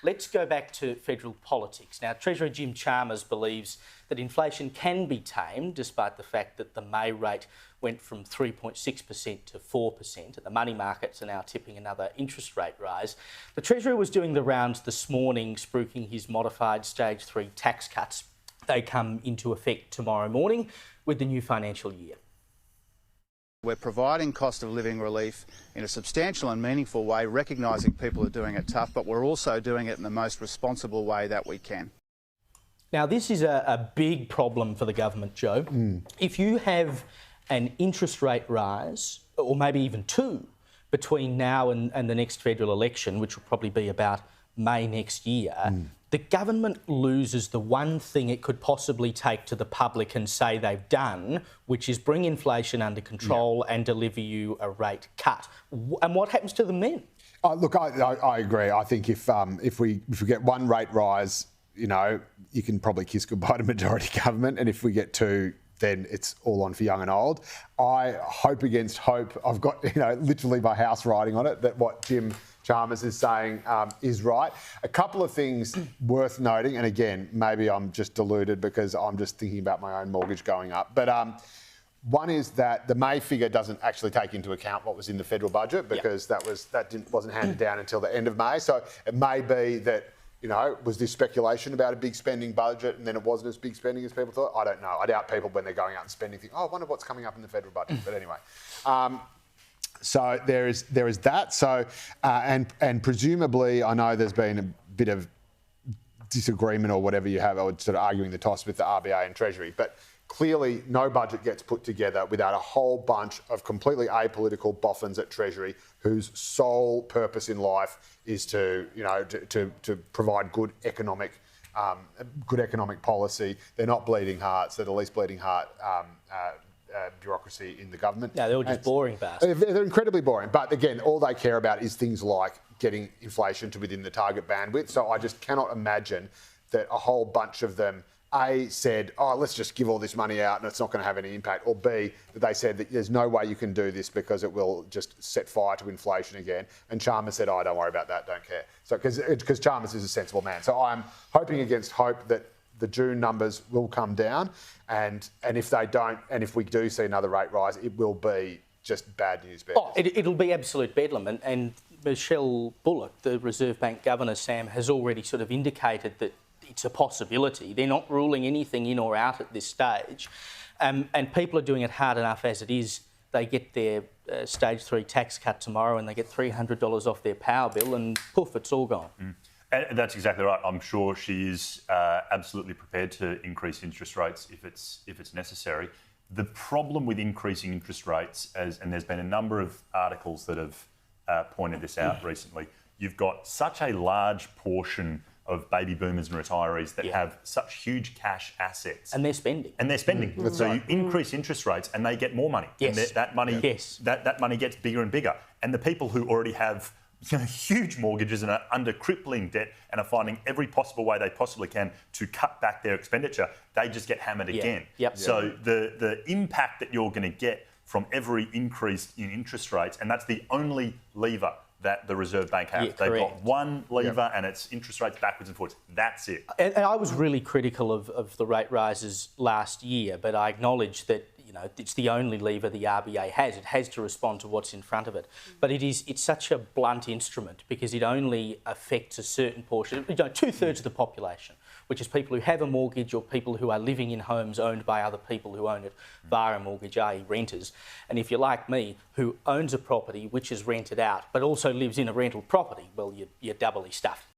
let's go back to federal politics. Now, Treasurer Jim Chalmers believes that inflation can be tamed despite the fact that the May rate went from 3.6% to 4%, and the money markets are now tipping another interest rate rise. The Treasurer was doing the rounds this morning, spruiking his modified Stage 3 tax cuts. They come into effect tomorrow morning with the new financial year. We're providing cost of living relief in a substantial and meaningful way, recognising people are doing it tough, but we're also doing it in the most responsible way that we can. Now, this is a big problem for the government, Joe. If you have an interest rate rise, or maybe even two, between now and the next federal election, which will probably be about May next year, the government loses the one thing it could possibly take to the public and say they've done, which is bring inflation under control and deliver you a rate cut. And what happens to them then? Look, I agree. I think if we get one rate rise, you know, you can probably kiss goodbye to majority government, and if we get two, then it's all on for young and old. I hope against hope. I've got, you know, literally my house writing on it that what Jim Chalmers is saying is right. A couple of things worth noting, and again, maybe I'm just deluded because I'm just thinking about my own mortgage going up. But one is that the May figure doesn't actually take into account what was in the federal budget because that wasn't handed down until the end of May. So it may be that, you know, was this speculation about a big spending budget and then it wasn't as big spending as people thought? I don't know. I doubt people when they're going out and spending think, oh, I wonder what's coming up in the federal budget. But anyway. So there is that. So and presumably, I know there's been a bit of disagreement or whatever you have, or sort of arguing the toss with the RBA and Treasury, but clearly no budget gets put together without a whole bunch of completely apolitical boffins at Treasury whose sole purpose in life is to, you know, to provide good economic policy. They're not bleeding hearts. They're the least bleeding heart bureaucracy in the government. No, they're all just boring bastards. They're incredibly boring. But again, all they care about is things like getting inflation to within the target bandwidth. So I just cannot imagine that a whole bunch of them, A, said, oh, let's just give all this money out and it's not going to have any impact. Or B, that they said that there's no way you can do this because it will just set fire to inflation again. And Chalmers said, oh, don't worry about that, don't care. So because Chalmers is a sensible man. So I'm hoping against hope that the June numbers will come down, and if they don't, and if we do see another rate rise, it will be just bad news bears. Oh, it'll be absolute bedlam, and Michelle Bullock, the Reserve Bank Governor, Sam, has already sort of indicated that it's a possibility. They're not ruling anything in or out at this stage, and people are doing it hard enough as it is. They get their Stage 3 tax cut tomorrow and they get $300 off their power bill and poof, it's all gone. And that's exactly right. I'm sure she is absolutely prepared to increase interest rates if it's necessary. The problem with increasing interest rates, and there's been a number of articles that have pointed this out recently, you've got such a large portion of baby boomers and retirees that have such huge cash assets. And they're spending. So you increase interest rates and they get more money. Yes. And that money, that money gets bigger and bigger. And the people who already have, you know, huge mortgages and are under crippling debt and are finding every possible way they possibly can to cut back their expenditure, they just get hammered again. So the impact that you're going to get from every increase in interest rates, and that's the only lever that the Reserve Bank has. They've got one lever and it's interest rates backwards and forwards. That's it. And I was really critical of the rate rises last year, but I acknowledge that, you know, it's the only lever the RBA has. It has to respond to what's in front of it. But it's such a blunt instrument because it only affects a certain portion, you know, 2/3 of the population, which is people who have a mortgage or people who are living in homes owned by other people who own it via a mortgage, i.e. renters. And if you're like me, who owns a property which is rented out but also lives in a rental property, well, you're doubly stuffed.